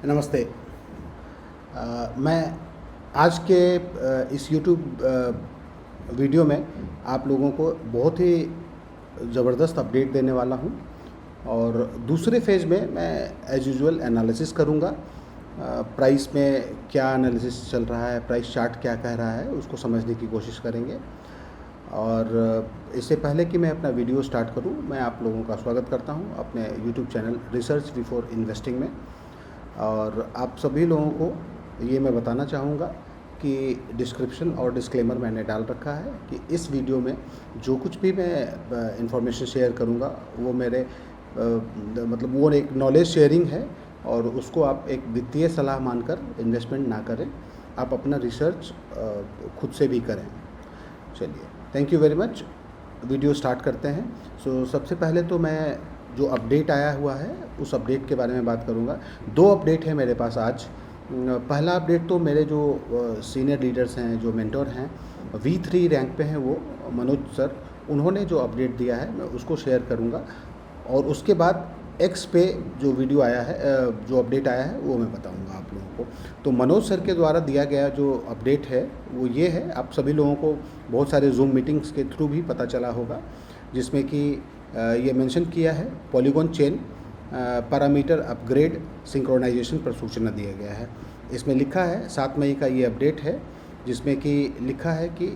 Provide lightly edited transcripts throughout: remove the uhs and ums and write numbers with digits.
नमस्ते। मैं आज के इस यूट्यूब वीडियो में आप लोगों को बहुत ही ज़बरदस्त अपडेट देने वाला हूं और दूसरे फेज़ में मैं एज़ यूजुअल एनालिसिस करूंगा। प्राइस में क्या एनालिसिस चल रहा है, प्राइस चार्ट क्या कह रहा है, उसको समझने की कोशिश करेंगे। और इससे पहले कि मैं अपना वीडियो स्टार्ट करूं, मैं आप लोगों का स्वागत करता हूं अपने YouTube channel research before investing में। और आप सभी लोगों को ये मैं बताना चाहूँगा कि डिस्क्रिप्शन और डिस्क्लेमर मैंने डाल रखा है कि इस वीडियो में जो कुछ भी मैं इंफॉर्मेशन शेयर करूँगा वो मेरे मतलब वो एक नॉलेज शेयरिंग है और उसको आप एक वित्तीय सलाह मानकर इन्वेस्टमेंट ना करें, आप अपना रिसर्च खुद से भी करें। चलिए, thank you very much. Video start करते हैं। सबसे पहले तो मैं जो अपडेट आया हुआ है उस अपडेट के बारे में बात करूंगा। दो अपडेट है मेरे पास आज। पहला अपडेट तो मेरे जो सीनियर लीडर्स हैं, जो मेंटोर हैं, V3 रैंक पे हैं, वो मनोज सर, उन्होंने जो अपडेट दिया है मैं उसको शेयर करूंगा। और उसके बाद एक्स पे जो वीडियो आया है, जो अपडेट आया है, वो मैं बताऊंगा आप लोगों को। तो मनोज सर के द्वारा दिया गया जो अपडेट है वो ये है, आप सभी लोगों को बहुत सारे जूम मीटिंग्स के थ्रू भी पता चला होगा, जिसमें कि ये मेंशन किया है polygon chain parameter upgrade synchronization पर सूचना दिया गया है। इसमें लिखा है 7 मई का ये अपडेट है, जिसमें कि लिखा है कि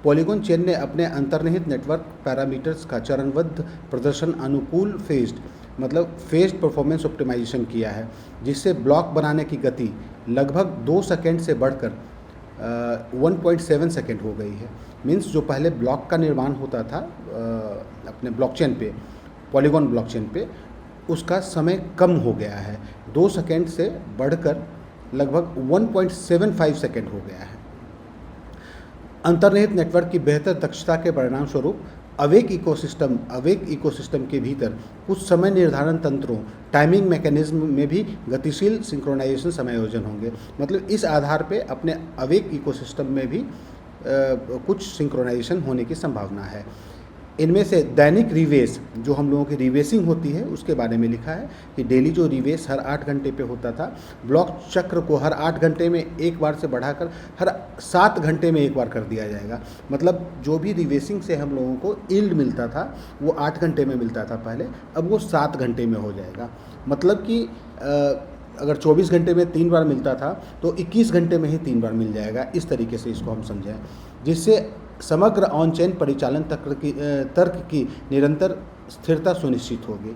पॉलीगॉन चेन ने अपने अंतर्निहित नेटवर्क पैरामीटर्स का चरणबद्ध प्रदर्शन अनुकूल फेज्ड परफॉर्मेंस ऑप्टिमाइजेशन किया है, जिससे ब्लॉक बनाने की गति लगभग 2 सेकेंड से बढ़कर 1.7 सेकेंड हो गई है। मींस जो पहले ब्लॉक का निर्माण होता था अपने ब्लॉकचेन पे, पॉलीगॉन ब्लॉकचेन पे, उसका समय कम हो गया है, 2 सेकेंड से बढ़कर लगभग 1.75 सेकेंड हो गया है। अंतर्निहित नेटवर्क की बेहतर दक्षता के परिणाम स्वरूप अवेक इकोसिस्टम के भीतर कुछ समय निर्धारण तंत्रों, टाइमिंग मैकेनिज्म में भी गतिशील सिंक्रोनाइजेशन समायोजन होंगे। मतलब इस आधार पे अपने अवेक इकोसिस्टम में भी कुछ सिंक्रोनाइजेशन होने की संभावना है। इनमें से दैनिक रिवेस, जो हम लोगों की रिवेसिंग होती है, उसके बारे में लिखा है कि डेली जो रिवेस हर 8 घंटे पे होता था, ब्लॉक चक्र को हर 8 घंटे में एक बार से बढ़ाकर हर 7 घंटे में एक बार कर दिया जाएगा। मतलब जो भी रिवेसिंग से हम लोगों को यील्ड मिलता था वो 8 घंटे में मिलता था पहले, अब वो 7 घंटे में हो जाएगा। मतलब कि अगर 24 घंटे में 3 बार मिलता था तो 21 घंटे में ही 3 बार मिल जाएगा। इस तरीके से इसको हम समझें, जिससे समग्र ऑन चेन परिचालन तर्क की निरंतर स्थिरता सुनिश्चित होगी।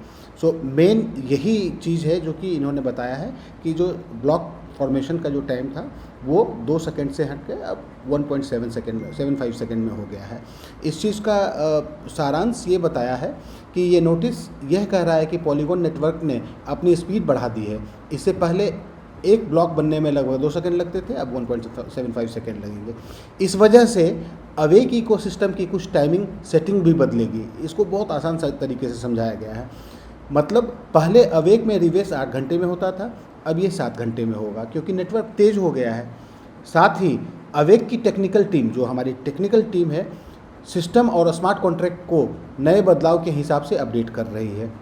मेन यही चीज़ है जो कि इन्होंने बताया है कि जो ब्लॉक फॉर्मेशन का जो टाइम था वो 2 सेकेंड से हट के अब 1.75 सेकेंड में हो गया है। इस चीज़ का सारांश ये बताया है कि ये नोटिस यह कह रहा है कि पॉलीगॉन नेटवर्क ने अपनी स्पीड बढ़ा दी है। इससे पहले एक ब्लॉक बनने में लगभग 2 सेकेंड लगते थे, अब 1.75 सेकेंड लगेंगे। इस वजह से अवेक इकोसिस्टम की कुछ टाइमिंग सेटिंग भी बदलेगी। इसको बहुत आसान तरीके से समझाया गया है। मतलब पहले अवेक में रिवेस 8 घंटे में होता था, अब ये 7 घंटे में होगा, क्योंकि नेटवर्क तेज हो गया है। साथ ही अवेक की टेक्निकल टीम, जो हमारी टेक्निकल टीम है, सिस्टम और स्मार्ट कॉन्ट्रैक्ट को नए बदलाव के हिसाब से अपडेट कर रही है।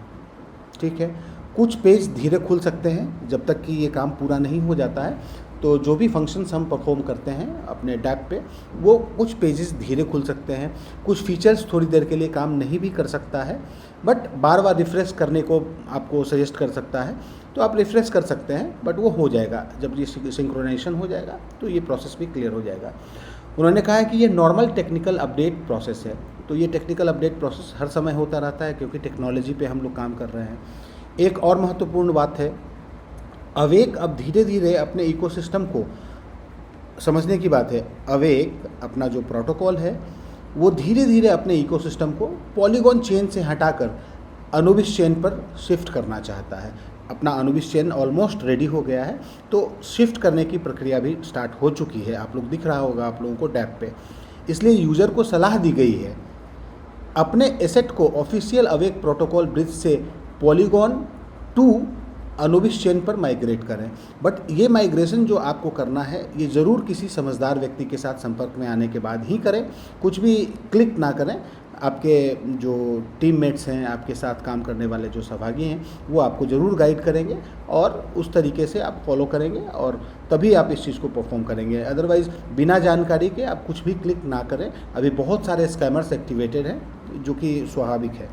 ठीक है, कुछ पेज धीरे खुल सकते हैं जब तक कि ये काम पूरा नहीं हो जाता है। तो जो भी फंक्शंस हम परफॉर्म करते हैं अपने डैप पे, वो कुछ पेजेस धीरे खुल सकते हैं, कुछ फीचर्स थोड़ी देर के लिए काम नहीं भी कर सकता है, बट बार बार रिफ़्रेश करने को आपको सजेस्ट कर सकता है, तो आप रिफ़्रेश कर सकते हैं, बट वो हो जाएगा। जब ये सिंक्रोनाइजेशन हो जाएगा तो ये प्रोसेस भी क्लियर हो जाएगा। उन्होंने कहा है कि ये नॉर्मल टेक्निकल अपडेट प्रोसेस है। तो ये टेक्निकल अपडेट प्रोसेस हर समय होता रहता है, क्योंकि टेक्नोलॉजी पे हम लोग काम कर रहे हैं। एक और महत्वपूर्ण बात है, अवेक अब धीरे धीरे अपने इकोसिस्टम को समझने की बात है। अवेक अपना जो प्रोटोकॉल है वो धीरे धीरे अपने इकोसिस्टम को पॉलीगॉन चेन से हटाकर अनुबिस चेन पर शिफ्ट करना चाहता है। अपना अनुबिस चेन ऑलमोस्ट रेडी हो गया है, तो शिफ्ट करने की प्रक्रिया भी स्टार्ट हो चुकी है। आप लोग दिख रहा होगा आप लोगों को डैप पे। इसलिए यूज़र को सलाह दी गई है अपने एसेट को ऑफिशियल अवेक प्रोटोकॉल ब्रिज से पॉलीगॉन 2 अनुबिस चेन पर माइग्रेट करें। बट ये माइग्रेशन जो आपको करना है ये ज़रूर किसी समझदार व्यक्ति के साथ संपर्क में आने के बाद ही करें, कुछ भी क्लिक ना करें। आपके जो टीममेट्स हैं, आपके साथ काम करने वाले जो सहभागी हैं, वो आपको ज़रूर गाइड करेंगे और उस तरीके से आप फॉलो करेंगे और तभी आप इस चीज़ को परफॉर्म करेंगे। अदरवाइज़ बिना जानकारी के आप कुछ भी क्लिक ना करें। अभी बहुत सारे स्कैमर्स एक्टिवेटेड हैं जो कि स्वाभाविक है।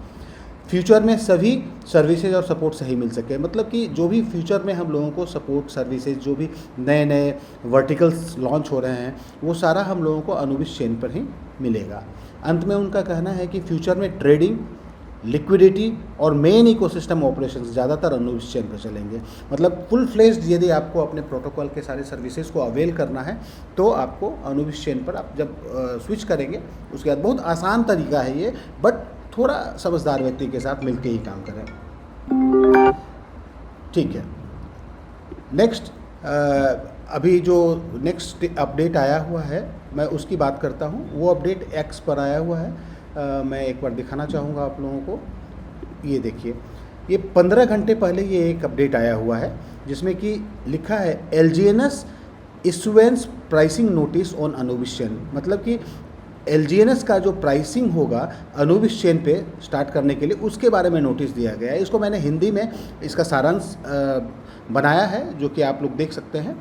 फ्यूचर में सभी सर्विसेज और सपोर्ट सही मिल सके, मतलब कि जो भी फ्यूचर में हम लोगों को सपोर्ट सर्विसेज, जो भी नए नए वर्टिकल्स लॉन्च हो रहे हैं, वो सारा हम लोगों को अनुबिस चेन पर ही मिलेगा। अंत में उनका कहना है कि फ्यूचर में ट्रेडिंग, लिक्विडिटी और मेन इकोसिस्टम ऑपरेशंस ज़्यादातर अनुबिस चेन पर चलेंगे। मतलब फुल फ्लेज्ड यदि आपको अपने प्रोटोकॉल के सारे सर्विसेज को अवेल करना है तो आपको अनुबिस चेन पर आप जब स्विच करेंगे उसके बाद बहुत आसान तरीका है ये, बट थोड़ा समझदार व्यक्ति के साथ मिलके ही काम करें। ठीक है, नेक्स्ट अभी जो नेक्स्ट अपडेट आया हुआ है मैं उसकी बात करता हूँ। वो अपडेट एक्स पर आया हुआ है, मैं एक बार दिखाना चाहूँगा आप लोगों को। ये देखिए, ये 15 घंटे पहले ये एक अपडेट आया हुआ है जिसमें कि लिखा है LGNS issuance pricing notice on Anubis chain. मतलब कि LGNS का जो प्राइसिंग होगा अनुबिस चेन पे स्टार्ट करने के लिए उसके बारे में नोटिस दिया गया है। इसको मैंने हिंदी में इसका सारांश बनाया है जो कि आप लोग देख सकते हैं।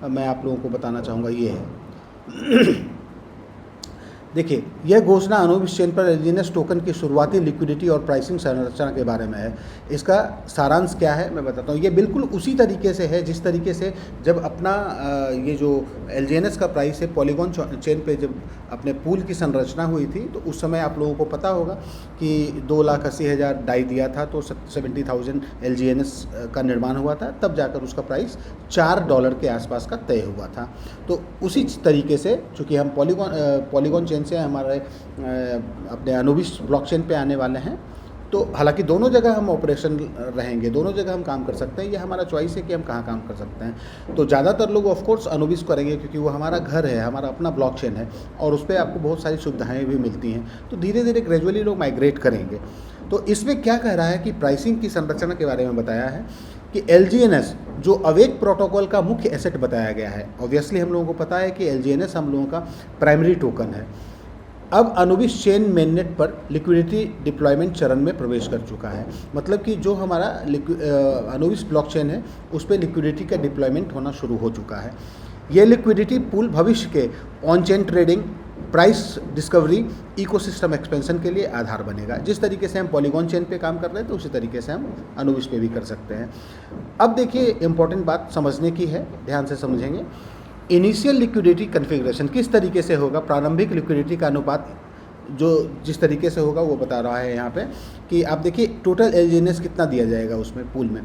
मैं आप लोगों को बताना चाहूँगा, ये है देखिए, यह घोषणा अनुबिस चेन पर LGNS टोकन की शुरुआती लिक्विडिटी और प्राइसिंग संरचना के बारे में है। इसका सारांश क्या है मैं बताता हूँ। ये बिल्कुल उसी तरीके से है जिस तरीके से जब अपना ये जो LGNS का प्राइस है पॉलीगॉन चेन पे जब अपने पूल की संरचना हुई थी तो उस समय आप लोगों को पता होगा कि 2,80,000 डाई दिया था तो 70,000 LGNS का निर्माण हुआ था, तब जाकर उसका प्राइस $4 के आसपास का तय हुआ था। तो उसी तरीके से चूँकि हम पॉलीगॉन चेन से हमारे अपने अनुबिस ब्लॉकचेन पे आने वाले हैं, तो हालांकि दोनों जगह हम ऑपरेशन रहेंगे, दोनों जगह हम काम कर सकते हैं, ये हमारा चॉइस है कि हम कहाँ काम कर सकते हैं। तो ज़्यादातर लोग ऑफ कोर्स अनुबिस करेंगे क्योंकि वो हमारा घर है, हमारा अपना ब्लॉकचेन है और उस पर आपको बहुत सारी सुविधाएँ भी मिलती हैं। तो धीरे धीरे ग्रेजुअली लोग माइग्रेट करेंगे। तो इसमें क्या कह रहा है कि प्राइसिंग की संरचना के बारे में बताया है कि LGNS जो अवेक प्रोटोकॉल का मुख्य एसेट बताया गया है। ऑब्वियसली हम लोगों को पता है कि LGNS हम लोगों का प्राइमरी टोकन है। अब अनुबिस चेन मेननेट पर लिक्विडिटी डिप्लॉयमेंट चरण में प्रवेश कर चुका है। मतलब कि जो हमारा अनुबिस ब्लॉकचेन है उस पर लिक्विडिटी का डिप्लॉयमेंट होना शुरू हो चुका है। ये लिक्विडिटी पूल भविष्य के on chain trading, price discovery, ecosystem expansion के लिए आधार बनेगा। जिस तरीके से हम पॉलीगॉन चेन पे काम कर रहे हैं तो उसी तरीके से हम अनुबिस पे भी कर सकते हैं। अब देखिए, इंपॉर्टेंट बात समझने की है, ध्यान से समझेंगे। इनिशियल लिक्विडिटी कन्फिग्रेशन किस तरीके से होगा, प्रारंभिक लिक्विडिटी का अनुपात जो जिस तरीके से होगा वो बता रहा है यहाँ पे कि आप देखिए टोटल LGNS कितना दिया जाएगा उसमें पूल में,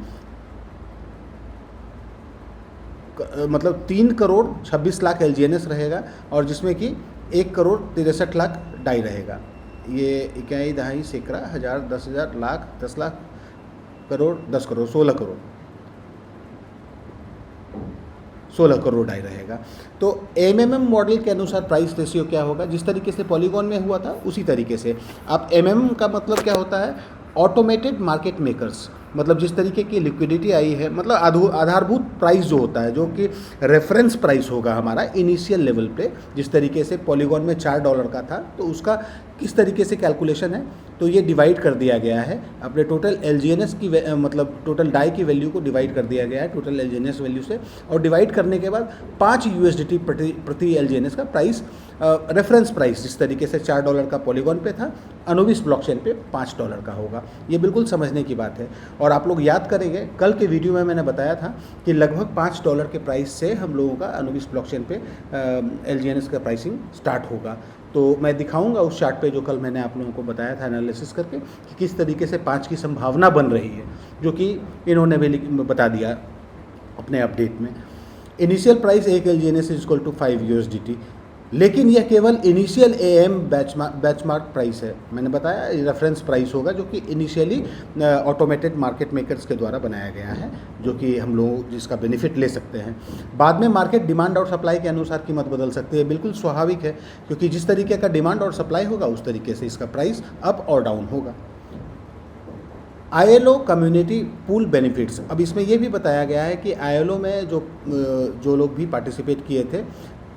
मतलब 3,26,00,000 LGNS रहेगा और जिसमें कि 1,63,00,000 डाई रहेगा। ये इकाई, दहाई, सैकड़ा, हज़ार, 10,000, लाख, 10 लाख, करोड़, 10 करोड़, 16 करोड़, 16 करोड़ डाई रहेगा। तो MMM मॉडल के अनुसार प्राइस रेशियो क्या होगा, जिस तरीके से पॉलीगॉन में हुआ था उसी तरीके से। आप MMM का मतलब क्या होता है, ऑटोमेटेड मार्केट मेकर्स। मतलब जिस तरीके की लिक्विडिटी आई है, मतलब आधारभूत प्राइस जो होता है, जो कि रेफरेंस प्राइस होगा हमारा इनिशियल लेवल पे, जिस तरीके से पॉलीगॉन में $4 का था तो उसका किस तरीके से कैलकुलेशन है, तो ये डिवाइड कर दिया गया है अपने टोटल LGNS की मतलब टोटल डाई की वैल्यू को डिवाइड कर दिया गया है टोटल LGNS वैल्यू से, और डिवाइड करने के बाद 5 USDT प्रति LGNS का प्राइस, रेफरेंस प्राइस जिस तरीके से $4 का पॉलीगॉन पे था, अनुबिस ब्लॉकचेन पे $5 का होगा। ये बिल्कुल समझने की बात है। और आप लोग याद करेंगे कल के वीडियो में मैंने बताया था कि लगभग $5 के प्राइस से हम लोगों का अनुबिस ब्लॉकचेन पे LGNS का प्राइसिंग स्टार्ट होगा। तो मैं दिखाऊंगा उस चार्ट पे जो कल मैंने आप लोगों को बताया था एनालिसिस करके कि किस तरीके से 5 की संभावना बन रही है, जो कि इन्होंने भी बता दिया अपने अपडेट में। Initial price 1 LGNS is equal to 5 USDT, लेकिन यह केवल इनिशियल AM बेंचमार्क प्राइस है। मैंने बताया रेफरेंस प्राइस होगा जो कि इनिशियली ऑटोमेटेड मार्केट मेकर्स के द्वारा बनाया गया है, जो कि हम लोग जिसका बेनिफिट ले सकते हैं। बाद में मार्केट डिमांड और सप्लाई के अनुसार कीमत बदल सकती है, बिल्कुल स्वाभाविक है, क्योंकि जिस तरीके का डिमांड और सप्लाई होगा उस तरीके से इसका प्राइस अप और डाउन होगा। ILO कम्युनिटी पूल बेनिफिट्स, अब इसमें ये भी बताया गया है कि ILO में जो लोग भी पार्टिसिपेट किए थे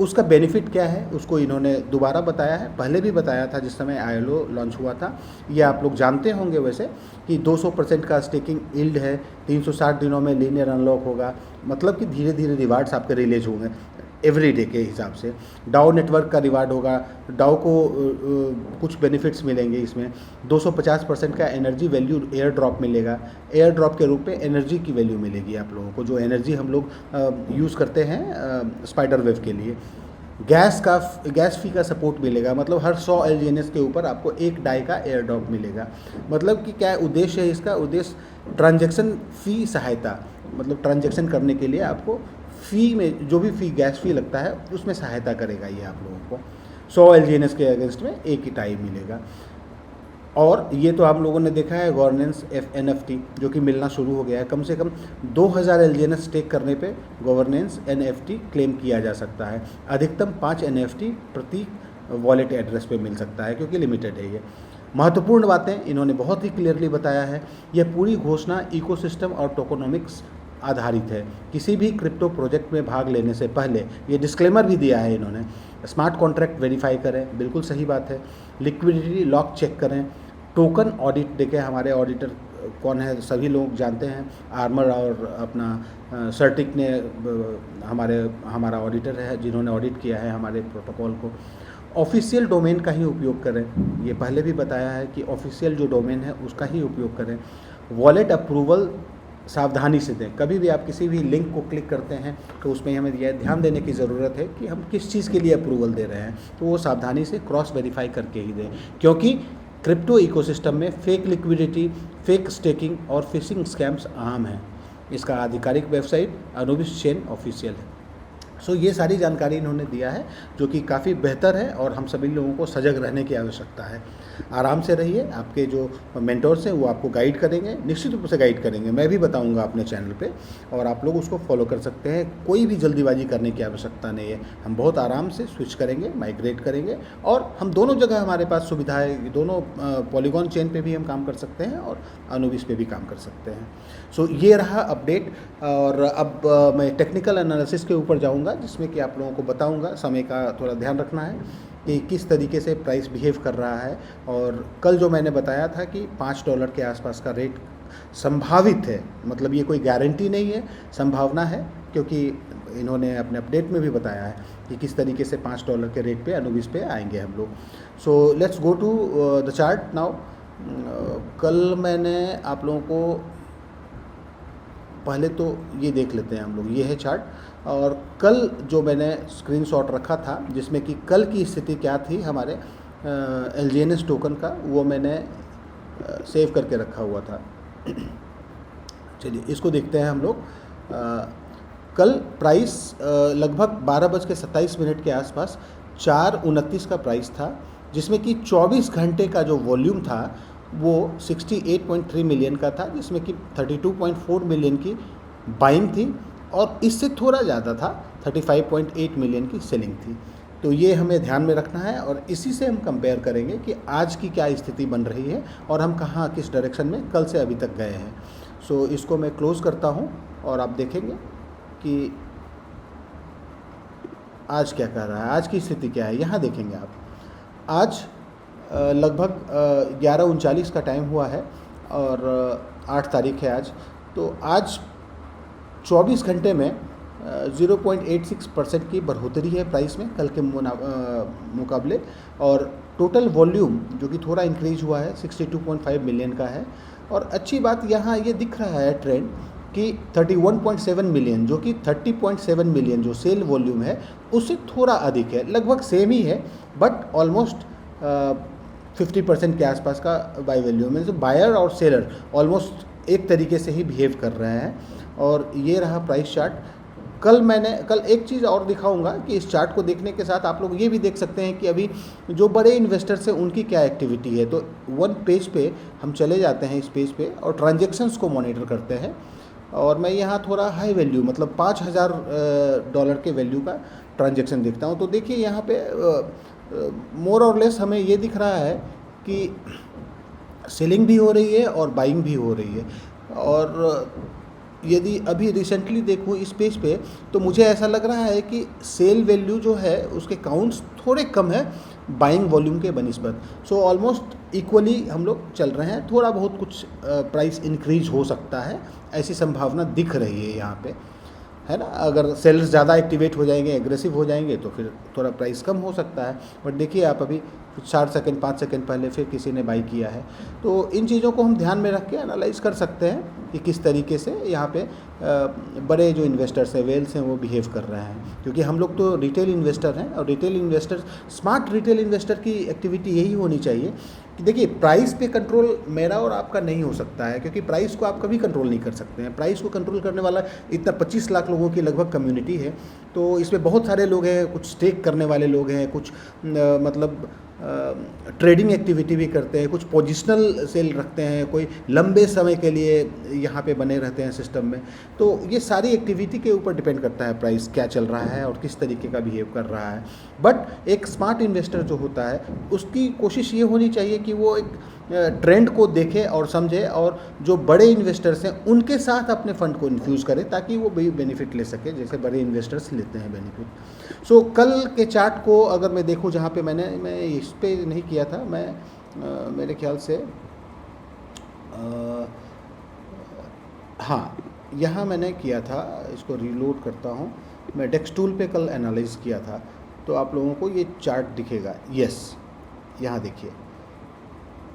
उसका बेनिफिट क्या है, उसको इन्होंने दोबारा बताया है। पहले भी बताया था जिस समय ILO लॉन्च हुआ था। ये आप लोग जानते होंगे वैसे कि 200% का स्टेकिंग यील्ड है, 360 दिनों में लीनियर अनलॉक होगा, मतलब कि धीरे धीरे रिवार्ड्स आपके रिलीज होंगे एवरी डे के हिसाब से। डाउ नेटवर्क का रिवार्ड होगा, डाउ को कुछ बेनिफिट्स मिलेंगे इसमें। 250% का एनर्जी वैल्यू एयर ड्रॉप मिलेगा, एयर ड्रॉप के रूप में एनर्जी की वैल्यू मिलेगी आप लोगों को, जो एनर्जी हम लोग यूज़ करते हैं स्पाइडर वेव के लिए। गैस फी का सपोर्ट मिलेगा, मतलब हर 100 LGNS के ऊपर आपको एक डाई का एयर ड्रॉप मिलेगा। मतलब कि क्या उद्देश्य है इसका, उद्देश्य ट्रांजैक्शन फ़ी सहायता, मतलब ट्रांजैक्शन करने के लिए आपको फ़ी में जो भी फ़ी गैस फी लगता है उसमें सहायता करेगा ये आप लोगों को। 100 LGNS के अगेंस्ट में एक ही टाई मिलेगा। और ये तो आप लोगों ने देखा है गवर्नेंस NFT जो कि मिलना शुरू हो गया है। कम से कम 2000 LGNS स्टेक करने पे गवर्नेंस NFT क्लेम किया जा सकता है। अधिकतम 5 NFT प्रति वॉलेट एड्रेस पे मिल सकता है, क्योंकि लिमिटेड है ये। महत्वपूर्ण बातें इन्होंने बहुत ही क्लियरली बताया है। यह पूरी घोषणा इकोसिस्टम और टोकोनॉमिक्स आधारित है। किसी भी क्रिप्टो प्रोजेक्ट में भाग लेने से पहले ये डिस्क्लेमर भी दिया है इन्होंने, स्मार्ट कॉन्ट्रैक्ट वेरीफाई करें, बिल्कुल सही बात है। लिक्विडिटी लॉक चेक करें, टोकन ऑडिट देखें। हमारे ऑडिटर कौन है सभी लोग जानते हैं, आर्मर और अपना सर्टिक ने हमारा ऑडिटर है जिन्होंने ऑडिट किया है हमारे प्रोटोकॉल को। ऑफिशियल डोमेन का ही उपयोग करें, ये पहले भी बताया है कि ऑफिशियल जो डोमेन है उसका ही उपयोग करें। वॉलेट अप्रूवल सावधानी से दें, कभी भी आप किसी भी लिंक को क्लिक करते हैं तो उसमें हमें यह ध्यान देने की ज़रूरत है कि हम किस चीज़ के लिए अप्रूवल दे रहे हैं, तो वो सावधानी से क्रॉस वेरीफाई करके ही दें, क्योंकि क्रिप्टो इकोसिस्टम में फेक लिक्विडिटी, फेक स्टेकिंग और फिशिंग स्कैम्स आम हैं। इसका आधिकारिक वेबसाइट अनुबिस चेन ऑफिशियल है। सो ये सारी जानकारी इन्होंने दिया है जो कि काफ़ी बेहतर है और हम सभी लोगों को सजग रहने की आवश्यकता है। आराम से रहिए, आपके जो मेंटोर्स हैं वो आपको गाइड करेंगे, निश्चित रूप से गाइड करेंगे, मैं भी बताऊंगा अपने चैनल पे और आप लोग उसको फॉलो कर सकते हैं। कोई भी जल्दीबाजी करने की आवश्यकता नहीं है, हम बहुत आराम से स्विच करेंगे, माइग्रेट करेंगे और हम दोनों जगह हमारे पास सुविधा है। दोनों पॉलीगॉन चेन पे भी हम काम कर सकते हैं और अनुबिस पे भी काम कर सकते हैं। सो ये रहा अपडेट और अब मैं टेक्निकल एनालिसिस के ऊपर जाऊँगा जिसमें कि आप लोगों को बताऊँगा। समय का थोड़ा ध्यान रखना है कि किस तरीके से प्राइस बिहेव कर रहा है। और कल जो मैंने बताया था कि $5 के आसपास का रेट संभावित है, मतलब ये कोई गारंटी नहीं है, संभावना है, क्योंकि इन्होंने अपने अपडेट में भी बताया है कि किस तरीके से $5 के रेट पे अनुबिस पे आएंगे हम लोग। So let's go to the chart now. कल मैंने आप लोगों को पहले तो ये देख लेते हैं हम लोग, ये है चार्ट। और कल जो मैंने स्क्रीनशॉट रखा था जिसमें कि कल की स्थिति क्या थी हमारे LGNS टोकन का, वो मैंने सेव करके रखा हुआ था। चलिए इसको देखते हैं हम लोग। कल प्राइस लगभग 12:27 के आसपास 4:29 का प्राइस था, जिसमें कि 24 घंटे का जो वॉल्यूम था वो 68.3 मिलियन का था, जिसमें कि 32.4 मिलियन की बाइंग थी और इससे थोड़ा ज़्यादा था 35.8 मिलियन की सेलिंग थी। तो ये हमें ध्यान में रखना है और इसी से हम कंपेयर करेंगे कि आज की क्या स्थिति बन रही है और हम कहाँ किस डायरेक्शन में कल से अभी तक गए हैं। सो इसको मैं क्लोज़ करता हूँ और आप देखेंगे कि आज क्या कर रहा है, आज की स्थिति क्या है। यहाँ देखेंगे आप, आज लगभग 11:39 का टाइम हुआ है और 8 तारीख है आज। तो आज 24 घंटे में 0.86% की बढ़ोतरी है प्राइस में कल के मुकाबले, और टोटल वॉल्यूम जो कि थोड़ा इंक्रीज हुआ है 62.5 मिलियन का है। और अच्छी बात यहाँ ये दिख रहा है ट्रेंड कि 31.7 मिलियन जो कि 30.7 मिलियन जो सेल वॉल्यूम है उससे थोड़ा अधिक है, लगभग सेम ही है, बट ऑलमोस्ट 50% के आसपास का बाई वैल्यू में। तो बायर और सेलर ऑलमोस्ट एक तरीके से ही बिहेव कर रहे हैं। और ये रहा प्राइस चार्ट। कल एक चीज़ और दिखाऊंगा कि इस चार्ट को देखने के साथ आप लोग ये भी देख सकते हैं कि अभी जो बड़े इन्वेस्टर्स हैं उनकी क्या एक्टिविटी है। तो वन पेज पे हम चले जाते हैं, इस पेज पे, और ट्रांजेक्शन्स को मॉनिटर करते हैं। और मैं यहाँ थोड़ा हाई वैल्यू मतलब $5000 के वैल्यू का ट्रांजेक्शन देखता हूँ। तो देखिए यहाँ पे मोर और लेस हमें ये दिख रहा है कि सेलिंग भी हो रही है और बाइंग भी हो रही है। और यदि अभी रिसेंटली देखूँ इस पेज पे, तो मुझे ऐसा लग रहा है कि सेल वैल्यू जो है उसके काउंट्स थोड़े कम है बाइंग वॉल्यूम के बनिस्बत। सो ऑलमोस्ट इक्वली हम लोग चल रहे हैं, थोड़ा बहुत कुछ प्राइस इंक्रीज हो सकता है, ऐसी संभावना दिख रही है यहाँ पे, है ना। अगर सेलर्स ज़्यादा एक्टिवेट हो जाएंगे, एग्रेसिव हो जाएंगे, तो फिर थोड़ा प्राइस कम हो सकता है। बट देखिए आप अभी 4 सेकंड 5 सेकंड पहले फिर किसी ने बाई किया है, तो इन चीज़ों को हम ध्यान में रख के एनालाइज कर सकते हैं कि किस तरीके से यहाँ पे बड़े जो इन्वेस्टर्स हैं, वेल्स हैं, वो बिहेव कर रहे हैं। क्योंकि हम लोग तो रिटेल इन्वेस्टर हैं, और retail investor, smart retail investor की एक्टिविटी यही होनी चाहिए कि देखिए प्राइस पे कंट्रोल मेरा और आपका नहीं हो सकता है, क्योंकि प्राइस को आप कभी कंट्रोल नहीं कर सकते हैं। प्राइस को कंट्रोल करने वाला इतना 25 लाख लोगों की लगभग कम्युनिटी है, तो इसमें बहुत सारे लोग हैं, कुछ स्टेक करने वाले लोग हैं, कुछ मतलब ट्रेडिंग एक्टिविटी भी करते हैं, कुछ पोजिशनल सेल रखते हैं, कोई लंबे समय के लिए यहाँ पे बने रहते हैं सिस्टम में। तो ये सारी एक्टिविटी के ऊपर डिपेंड करता है प्राइस क्या चल रहा है और किस तरीके का बिहेव कर रहा है। बट एक स्मार्ट इन्वेस्टर जो होता है उसकी कोशिश ये होनी चाहिए कि वो एक ट्रेंड को देखे और समझे, और जो बड़े इन्वेस्टर्स हैं उनके साथ अपने फंड को इन्फ्यूज़ करे, ताकि वो भी बेनिफिट ले सके जैसे बड़े इन्वेस्टर्स लेते हैं बेनिफिट। सो कल के चार्ट को अगर मैं देखूं, जहाँ पे मैं इस पे नहीं किया था, मैं मेरे ख्याल से हाँ, यहाँ मैंने किया था, इसको रीलोड करता हूँ, मैं डेस्क टूल पे कल एनालाइज किया था, तो आप लोगों को ये चार्ट दिखेगा। यस, यहाँ देखिए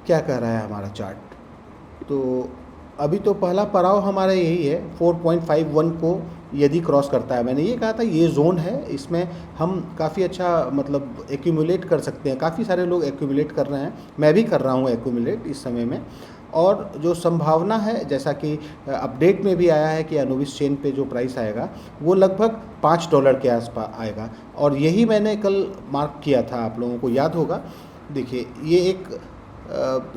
क्या कह रहा है हमारा चार्ट। तो अभी तो पहला पड़ाव हमारा यही है, 4.51 को यदि क्रॉस करता है, मैंने ये कहा था ये जोन है, इसमें हम काफ़ी अच्छा मतलब एक्यूमुलेट कर सकते हैं। काफ़ी सारे लोग एक्यूमुलेट कर रहे हैं, मैं भी कर रहा हूँ एक्यूमुलेट इस समय में। और जो संभावना है, जैसा कि अपडेट में भी आया है कि अनुबिस चेन पे जो प्राइस आएगा वो लगभग $5 के आसपास आएगा, और यही मैंने कल मार्क किया था, आप लोगों को याद होगा। देखिए ये एक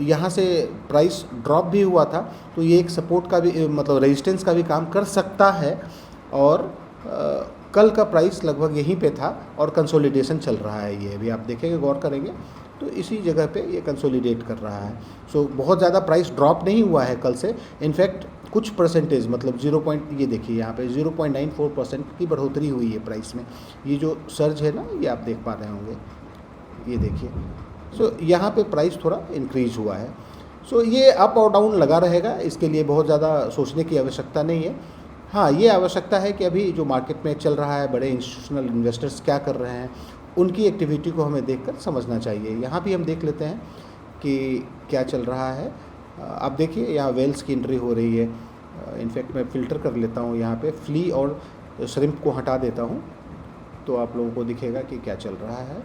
यहाँ से प्राइस ड्रॉप भी हुआ था, तो ये एक सपोर्ट का भी मतलब रेजिस्टेंस का भी काम कर सकता है। और कल का प्राइस लगभग यहीं पे था और कंसोलिडेशन चल रहा है, ये भी आप देखेंगे, गौर करेंगे तो इसी जगह पे ये कंसोलिडेट कर रहा है। सो बहुत ज़्यादा प्राइस ड्रॉप नहीं हुआ है कल से, इनफैक्ट कुछ परसेंटेज मतलब ये देखिए यहाँ पे 0.94% की बढ़ोतरी हुई है प्राइस में। ये जो सर्ज है ना, ये आप देख पा रहे होंगे, ये देखिए। सो यहाँ पे प्राइस थोड़ा इंक्रीज हुआ है। सो ये अप और डाउन लगा रहेगा, इसके लिए बहुत ज़्यादा सोचने की आवश्यकता नहीं है। हाँ, ये आवश्यकता है कि अभी जो मार्केट में चल रहा है, बड़े इंस्टीट्यूशनल इन्वेस्टर्स क्या कर रहे हैं, उनकी एक्टिविटी को हमें देखकर समझना चाहिए। यहाँ भी हम देख लेते हैं कि क्या चल रहा है। आप देखिए यहाँ वेल्स की एंट्री हो रही है। इनफैक्ट मैं फ़िल्टर कर लेता हूँ यहाँ पे, फ्ली और श्रिम्प को हटा देता हूँ, तो आप लोगों को दिखेगा कि क्या चल रहा है।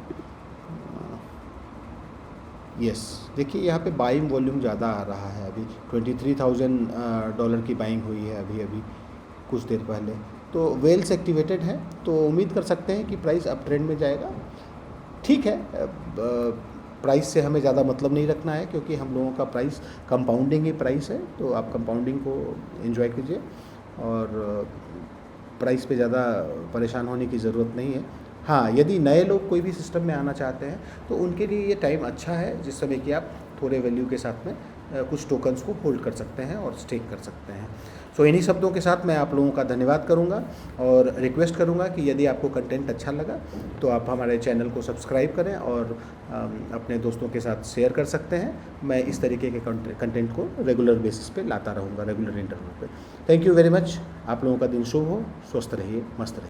यस, देखिए यहाँ पे बाइंग वॉल्यूम ज़्यादा आ रहा है। अभी $23,000 की बाइंग हुई है अभी कुछ देर पहले, तो वेल्स एक्टिवेटेड है, तो उम्मीद कर सकते हैं कि प्राइस अप ट्रेंड में जाएगा। ठीक है, प्राइस से हमें ज़्यादा मतलब नहीं रखना है, क्योंकि हम लोगों का प्राइस कंपाउंडिंग ही प्राइस है, तो आप कंपाउंडिंग को एंजॉय कीजिए और प्राइस पे ज़्यादा परेशान होने की ज़रूरत नहीं है। हाँ, यदि नए लोग कोई भी सिस्टम में आना चाहते हैं तो उनके लिए ये टाइम अच्छा है, जिस समय कि आप थोड़े वैल्यू के साथ में कुछ टोकन्स को होल्ड कर सकते हैं और स्टेक कर सकते हैं। सो इन्हीं शब्दों के साथ मैं आप लोगों का धन्यवाद करूंगा और रिक्वेस्ट करूंगा कि यदि आपको कंटेंट अच्छा लगा तो आप हमारे चैनल को सब्सक्राइब करें और अपने दोस्तों के साथ शेयर कर सकते हैं। मैं इस तरीके के कंटेंट को रेगुलर बेसिस पे लाता रहूँगा, रेगुलर इंटरव्यू पे। Thank you very much. आप लोगों का दिन शुभ हो, स्वस्थ रहिए, मस्त रहिए।